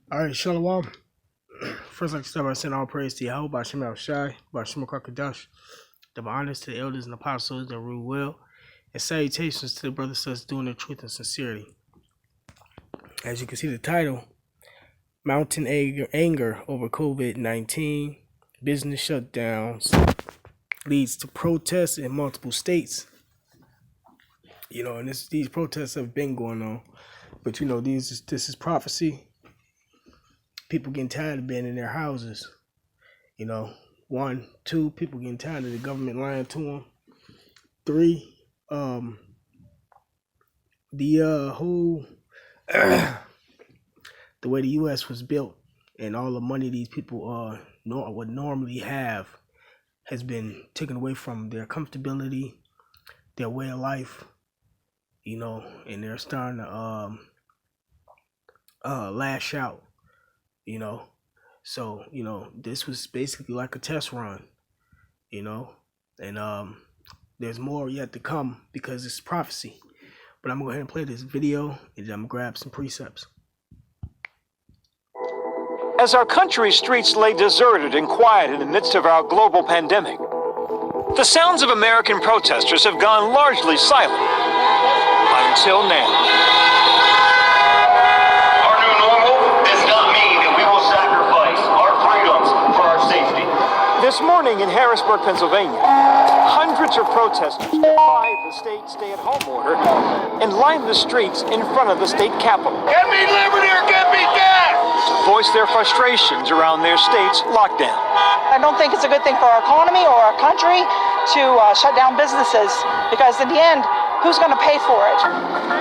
All right, Shalom. First, I'd like to start by saying all praise to Yahweh, Bashim Al-Shai, Bashim Al-Kakadash, double honors to the elders and apostles that rule well, and salutations to the brothers that's doing the truth and sincerity. As you can see the title, Mountain Anger over COVID-19, business shutdowns, leads to protests in multiple states. And these protests have been going on, but this is prophecy. People getting tired of being in their houses. 1, 2, people getting tired of the government lying to them. 3, the whole the way the U.S. was built and all the money these people would normally have has been taken away from their comfortability, their way of life, and they're starting to lash out. So this was basically like a test run, and there's more yet to come because it's prophecy. But I'm gonna go ahead and play this video and I'm gonna grab some precepts. As our country's streets lay deserted and quiet in the midst of our global pandemic, the sounds of American protesters have gone largely silent until now. This morning in Harrisburg, Pennsylvania, hundreds of protesters defied the state stay-at-home order and lined the streets in front of the state capitol. Get me liberty or get me death! To voice their frustrations around their state's lockdown. I don't think it's a good thing for our economy or our country to shut down businesses, because in the end, who's going to pay for it?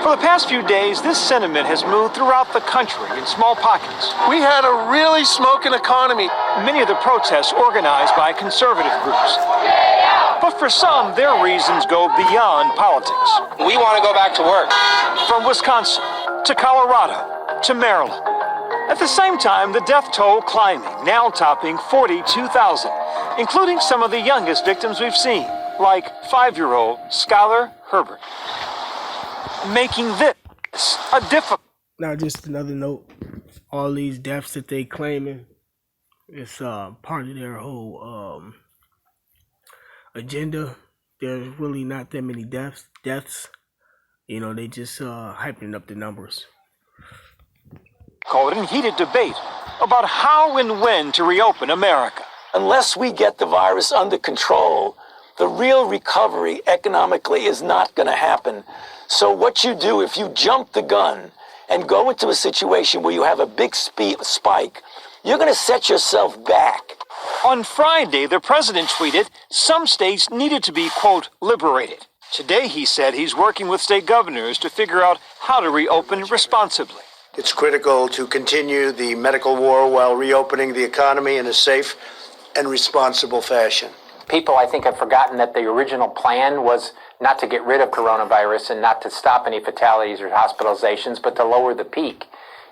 For the past few days, this sentiment has moved throughout the country in small pockets. We had a really smoking economy. Many of the protests organized by conservative groups. But for some, their reasons go beyond politics. We want to go back to work. From Wisconsin to Colorado to Maryland. At the same time, the death toll climbing, now topping 42,000, including some of the youngest victims we've seen, like 5-year-old Skylar Herbert. Making this a difficult... Now, just another note, all these deaths that they claiming, it's part of their whole agenda. There's really not that many deaths. They just hyping up the numbers. Called in heated debate about how and when to reopen America. Unless we get the virus under control, the real recovery economically is not going to happen. So what you do if you jump the gun and go into a situation where you have a big spike, you're going to set yourself back. On Friday, the president tweeted some states needed to be, quote, liberated. Today, he said he's working with state governors to figure out how to reopen responsibly. It's critical to continue the medical war while reopening the economy in a safe and responsible fashion. People, I think, have forgotten that the original plan was not to get rid of coronavirus and not to stop any fatalities or hospitalizations, but to lower the peak.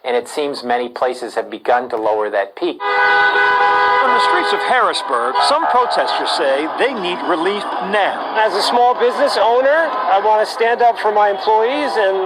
And it seems many places have begun to lower that peak. On the streets of Harrisburg, some protesters say they need relief now. As a small business owner, I want to stand up for my employees and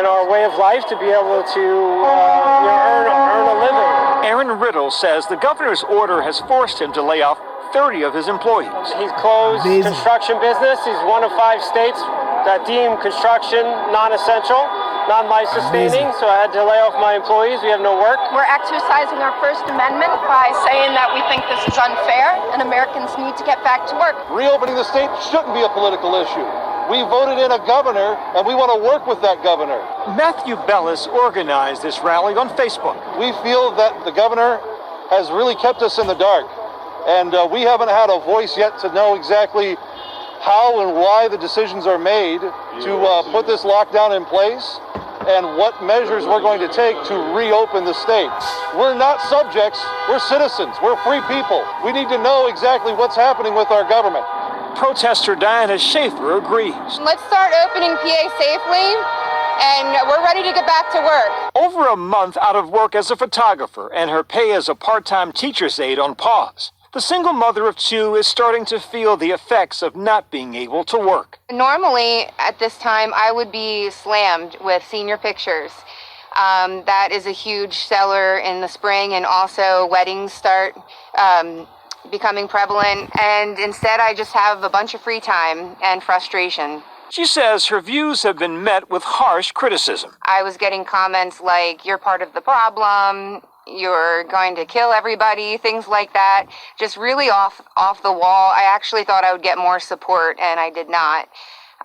our way of life to be able to earn a living. Aaron Riddle says the governor's order has forced him to lay off 30 of his employees. He's closed construction business. He's one of 5 states that deem construction non-essential, non-life sustaining, so I had to lay off my employees. We have no work. We're exercising our First Amendment by saying that we think this is unfair and Americans need to get back to work. Reopening the state shouldn't be a political issue. We voted in a governor, and we want to work with that governor. Matthew Bellis organized this rally on Facebook. We feel that the governor has really kept us in the dark, and we haven't had a voice yet to know exactly how and why the decisions are made to put this lockdown in place and what measures we're going to take to reopen the state. We're not subjects, we're citizens, we're free people. We need to know exactly what's happening with our government. Protester Diana Schaefer agrees. Let's start opening PA safely, and we're ready to get back to work. Over a month out of work as a photographer and her pay as a part-time teacher's aide on pause, the single mother of 2 is starting to feel the effects of not being able to work. Normally, at this time, I would be slammed with senior pictures. That is a huge seller in the spring, and also weddings start becoming prevalent. And instead, I just have a bunch of free time and frustration. She says her views have been met with harsh criticism. I was getting comments like, "You're part of the problem, you're going to kill everybody," things like that. Just really off the wall. I actually thought I would get more support, and I did not.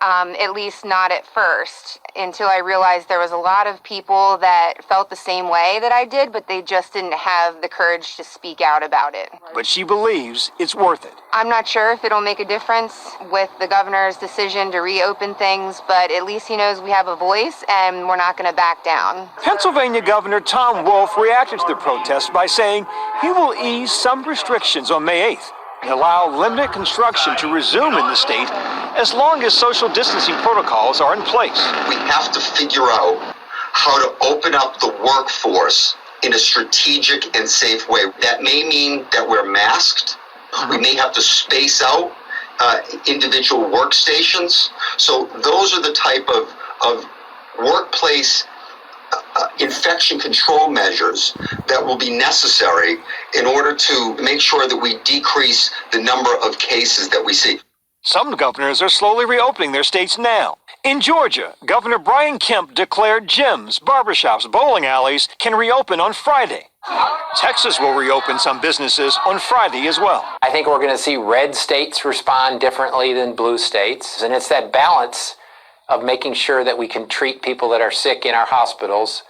At least not at first, until I realized there was a lot of people that felt the same way that I did, but they just didn't have the courage to speak out about it. But she believes it's worth it. I'm not sure if it'll make a difference with the governor's decision to reopen things, but at least he knows we have a voice and we're not going to back down. Pennsylvania Governor Tom Wolf reacted to the protest by saying he will ease some restrictions on May 8th and allow limited construction to resume in the state as long as social distancing protocols are in place. We have to figure out how to open up the workforce in a strategic and safe way. That may mean that we're masked. We may have to space out individual workstations. So those are the type of workplace infection control measures that will be necessary in order to make sure that we decrease the number of cases that we see. Some governors are slowly reopening their states now. In Georgia, Governor Brian Kemp declared gyms, barbershops, bowling alleys can reopen on Friday. Texas will reopen some businesses on Friday as well. I think we're going to see red states respond differently than blue states. And it's that balance of making sure that we can treat people that are sick in our hospitals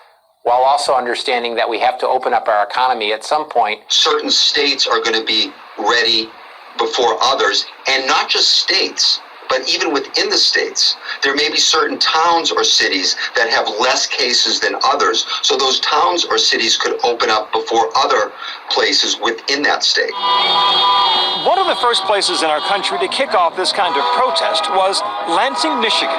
while also understanding that we have to open up our economy at some point. Certain states are going to be ready before others, and not just states, but even within the states. There may be certain towns or cities that have less cases than others, so those towns or cities could open up before other places within that state. One of the first places in our country to kick off this kind of protest was Lansing, Michigan.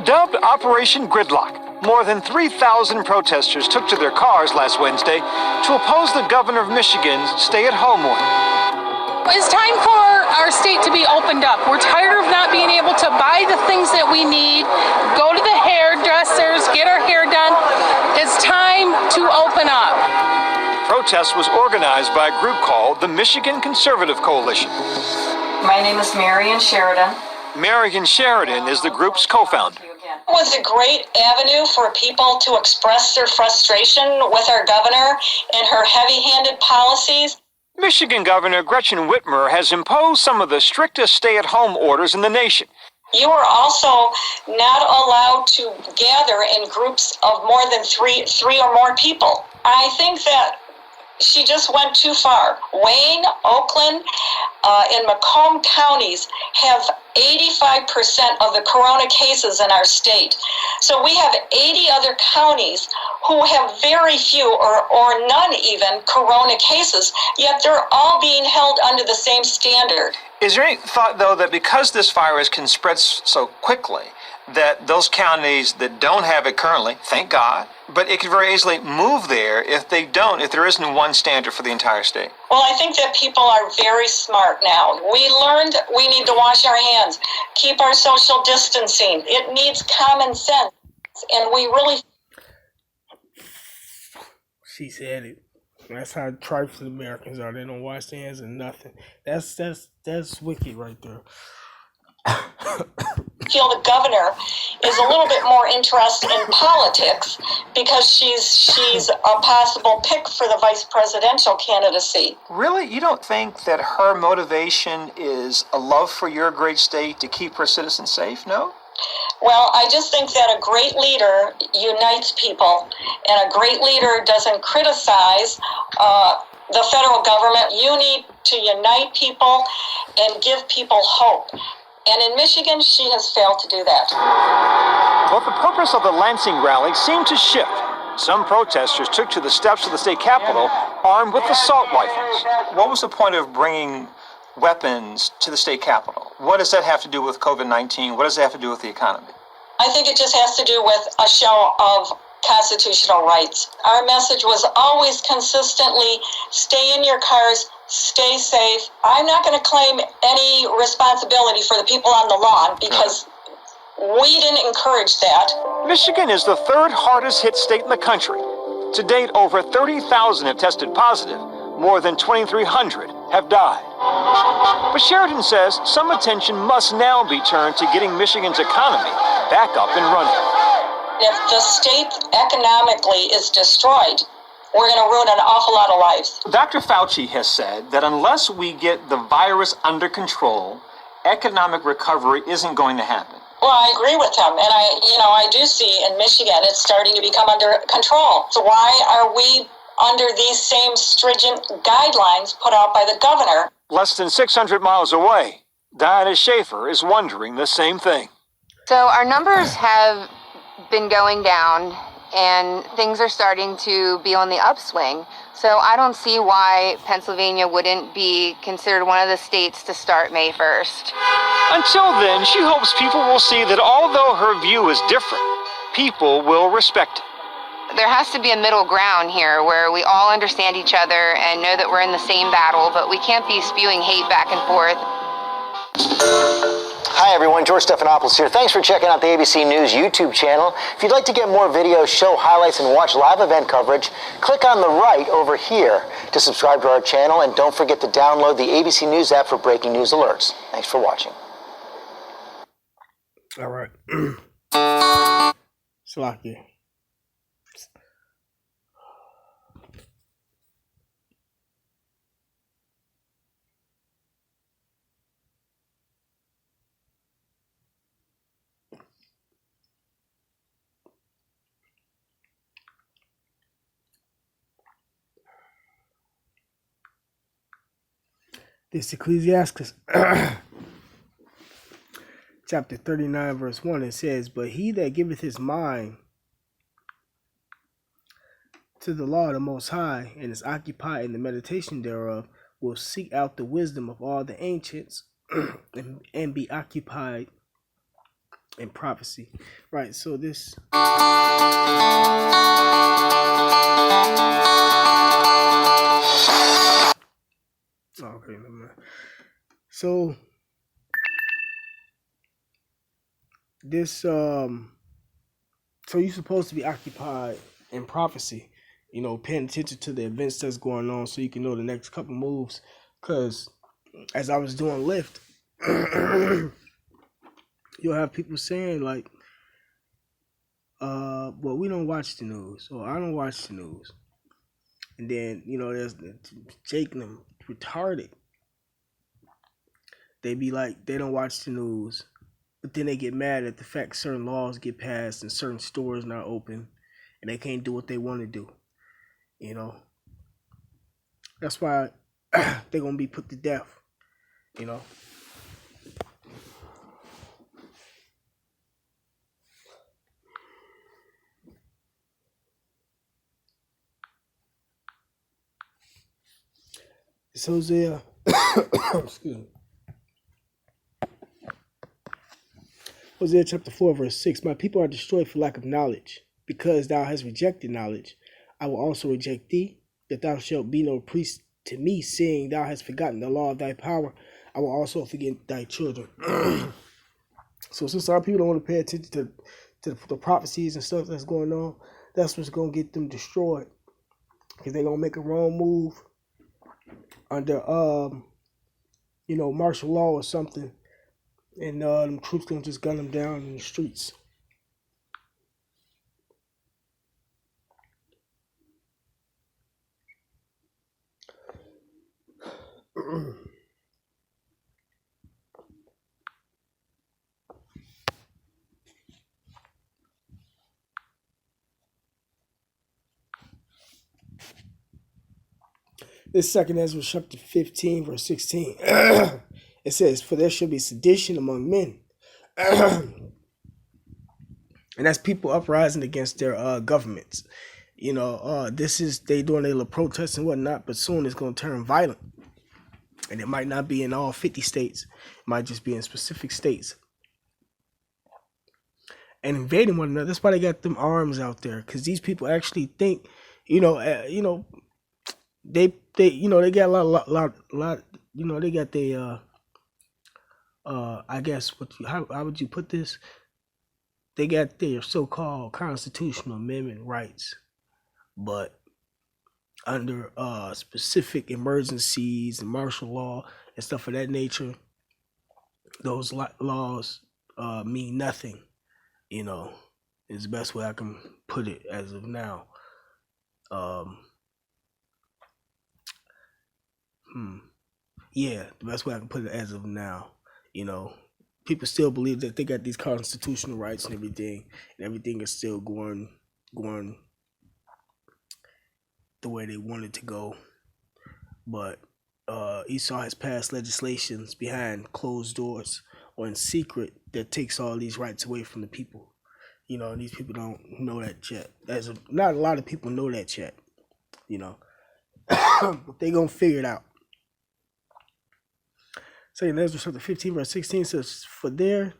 Dubbed Operation Gridlock, more than 3,000 protesters took to their cars last Wednesday to oppose the governor of Michigan's stay-at-home order. It's time for our state to be opened up. We're tired of not being able to buy the things that we need, go to the hairdressers, get our hair done. It's time to open up. Protest was organized by a group called the Michigan Conservative Coalition. My name is Marion Sheridan. Marion Sheridan is the group's co-founder. It was a great avenue for people to express their frustration with our governor and her heavy-handed policies. Michigan Governor Gretchen Whitmer has imposed some of the strictest stay-at-home orders in the nation. You are also not allowed to gather in groups of more than three or more people. I think that she just went too far. Wayne, Oakland, and Macomb counties have 85% of the corona cases in our state. So we have 80 other counties who have very few or none even corona cases, yet they're all being held under the same standard. Is there any thought, though, that because this virus can spread so quickly, that those counties that don't have it currently, thank God, but it could very easily move there if there isn't one standard for the entire state? Well, I think that people are very smart now. We learned we need to wash our hands, keep our social distancing. It needs common sense, and we really... She said it. That's how trifling Americans are. They don't wash their hands and nothing. That's wicked right there. feel the governor is a little bit more interested in politics because she's a possible pick for the vice presidential candidacy. Really? You don't think that her motivation is a love for your great state to keep her citizens safe, no? Well, I just think that a great leader unites people, and a great leader doesn't criticize the federal government. You need to unite people and give people hope. And in Michigan, she has failed to do that. But the purpose of the Lansing rally seemed to shift. Some protesters took to the steps of the state capitol armed with assault rifles. What was the point of bringing weapons to the state capitol? What does that have to do with COVID-19? What does that have to do with the economy? I think it just has to do with a show of constitutional rights. Our message was always consistently, stay in your cars, stay safe. I'm not going to claim any responsibility for the people on the lawn because We didn't encourage that. Michigan is the third hardest hit state in the country. To date, over 30,000 have tested positive. More than 2,300 have died. But Sheridan says some attention must now be turned to getting Michigan's economy back up and running. If the state economically is destroyed, we're going to ruin an awful lot of lives. Dr. Fauci has said that unless we get the virus under control, economic recovery isn't going to happen. Well, I agree with him, and I do see in Michigan it's starting to become under control. So why are we under these same stringent guidelines put out by the governor? Less than 600 miles away, Diana Schaefer is wondering the same thing. So our numbers have been going down, and things are starting to be on the upswing. So I don't see why Pennsylvania wouldn't be considered one of the states to start May 1st. Until then, she hopes people will see that although her view is different, people will respect it. There has to be a middle ground here where we all understand each other and know that we're in the same battle, but we can't be spewing hate back and forth. Hi everyone, George Stephanopoulos here. Thanks for checking out the ABC News YouTube channel. If you'd like to get more videos, show highlights, and watch live event coverage, click on the right over here to subscribe to our channel, and don't forget to download the ABC News app for breaking news alerts. Thanks for watching. All right. Slocky. This Ecclesiastes chapter 39 verse 1, it says, "But he that giveth his mind to the law of the Most High, and is occupied in the meditation thereof, will seek out the wisdom of all the ancients and be occupied in prophecy." Right, so this okay, never mind. So this so you're supposed to be occupied in prophecy, paying attention to the events that's going on so you can know the next couple moves. Because as I was doing Lyft, you'll have people saying like, well, we don't watch the news, or I don't watch the news. And then, there's Jake and them retarded. They be like, they don't watch the news, but then they get mad at the fact certain laws get passed and certain stores not open and they can't do what they want to do. That's why they're going to be put to death, It's Hosea, excuse me. Hosea chapter 4 verse 6, "My people are destroyed for lack of knowledge. Because thou hast rejected knowledge, I will also reject thee, that thou shalt be no priest to me, seeing thou hast forgotten the law of thy power. I will also forget thy children." So since our people don't want to pay attention to the prophecies and stuff that's going on, that's what's going to get them destroyed. Because they're going to make a wrong move under, martial law or something. And them troops going to just gun them down in the streets. This second Ezra chapter 15 verse 16. It says, "For there shall be sedition among men." And that's people uprising against their governments. This is, they doing their little protests and whatnot, but soon it's going to turn violent. And it might not be in all 50 states. It might just be in specific states. And invading one another. That's why they got them arms out there. Because these people actually think, they got a lot, they got their, I guess, how would you put this? they got their so-called constitutional amendment rights, but under specific emergencies and martial law and stuff of that nature, those laws mean nothing. Is the best way I can put it as of now. Yeah, the best way I can put it as of now. People still believe that they got these constitutional rights and everything is still going the way they want it to go. But Esau has passed legislations behind closed doors or in secret that takes all these rights away from the people. And these people don't know that yet. Not a lot of people know that yet. But they gonna figure it out. So in Ezra chapter 15, verse 16 says, "For there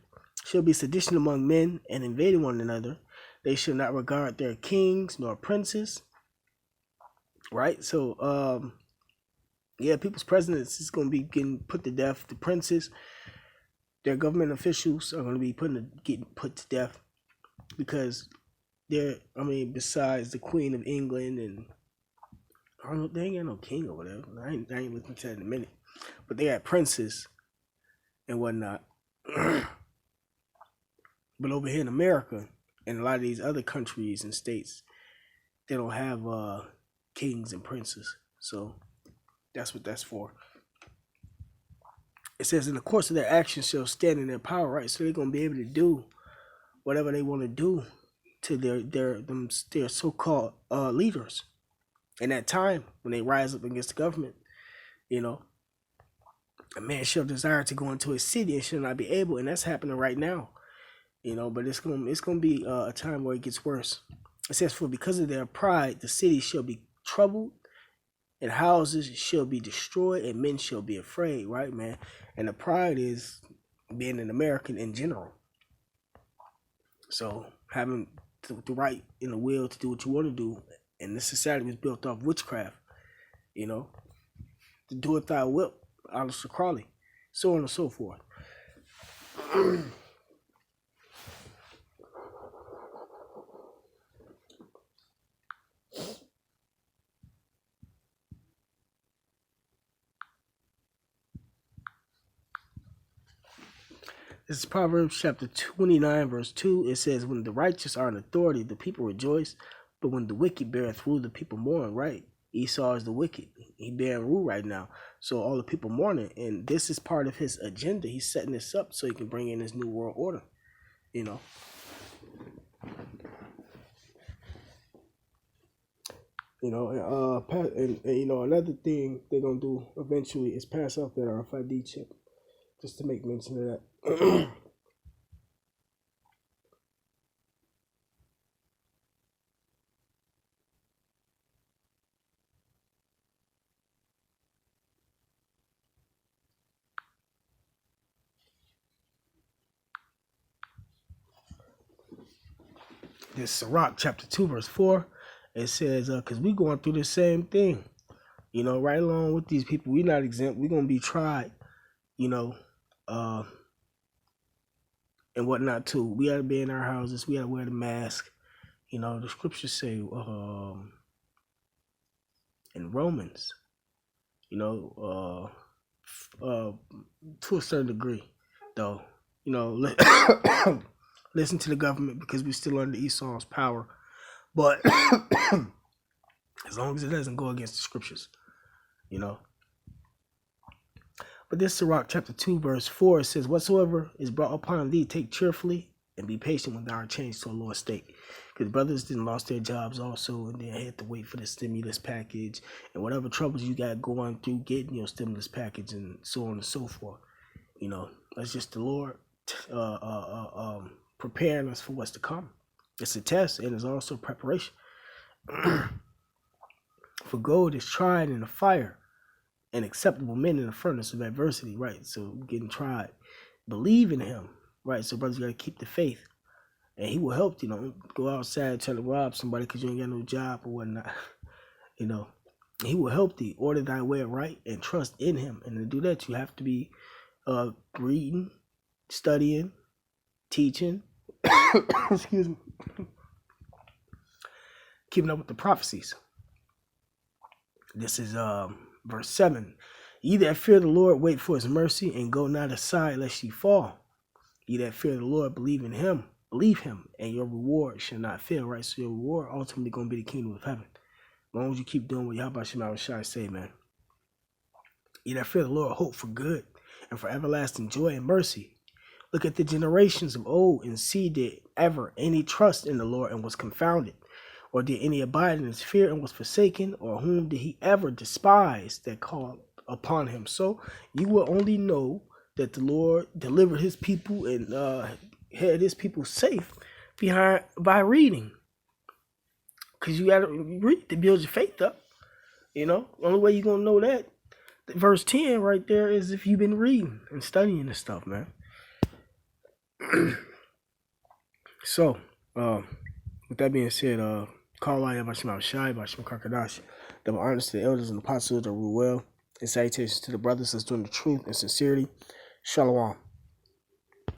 shall be sedition among men, and invading one another. They shall not regard their kings nor princes." Right? So, people's presidents is going to be getting put to death. The princes, their government officials are going to be getting put to death because besides the Queen of England and I don't know, they ain't got no king or whatever. I ain't listening to that in a minute. But they got princes and whatnot. But over here in America and a lot of these other countries and states, they don't have kings and princes. So that's what that's for. It says, "In the course of their actions shall stand in their power," right? So they're gonna be able to do whatever they want to do to their so-called leaders. In that time, when they rise up against the government, a man shall desire to go into a city and shall not be able, and that's happening right now. But it's gonna be a time where it gets worse. It says, "For because of their pride, the city shall be troubled, and houses shall be destroyed, and men shall be afraid." Right, man? And the pride is being an American in general. So having the right and the will to do what you want to do, and this society was built off witchcraft. To do it thou wilt, Alistair Crowley, so on and so forth. This is Proverbs chapter 29, verse 2. It says, "When the righteous are in authority, the people rejoice, but when the wicked beareth rule, the people mourn." Right? Esau is the wicked. He bearing rule right now. So all the people mourning. And this is part of his agenda. He's setting this up so he can bring in his new world order. Another thing they're going to do eventually is pass off that RFID chip. Just to make mention of that. This Sirach chapter 2 verse 4. It says, because we going through the same thing. Right along with these people. We're not exempt. We're going to be tried. And whatnot too. We gotta be in our houses. We gotta wear the mask. The scriptures say in Romans, to a certain degree, though, listen to the government because we're still under Esau's power. But as long as it doesn't go against the scriptures, But this Sirach chapter 2 verse 4 says, "Whatsoever is brought upon thee, take cheerfully, and be patient when thou art changed to a lower state." Because brothers didn't lost their jobs also, and they had to wait for the stimulus package, and whatever troubles you got going through getting your stimulus package, and so on and so forth. That's just the Lord preparing us for what's to come. It's a test, and it's also preparation. For gold is tried in the fire, and acceptable men in the furnace of adversity, right? So getting tried. Believe in him, right? So brothers, you got to keep the faith. And he will help you. Don't go outside trying to rob somebody because you ain't got no job or whatnot. He will help thee. Order thy way right and trust in him. And to do that, you have to be reading, studying, teaching, Excuse me. Keeping up with the prophecies. This is verse 7. Ye that fear the Lord, wait for his mercy, and go not aside lest ye fall. Ye that fear the Lord, believe him, and your reward shall not fail, right? So your reward ultimately going to be the kingdom of heaven. As long as you keep doing what Yahweh Shai say, man. Ye that fear the Lord, hope for good, and for everlasting joy and mercy. Look at the generations of old, and see did ever any trust in the Lord and was confounded, or did any abide in his fear and was forsaken, or whom did he ever despise that called upon him? So you will only know that the Lord delivered his people and had his people safe by reading. Because you got to read to build your faith up. You know, the only way you're going to know that, verse 10 right there, is if you've been reading and studying this stuff, man. So, with that being said, call out Yabashim Shai, Bashim Kakadash, double honors to the elders and apostles that rule well, and salutations to the brothers that's doing the truth and sincerity. Shalom.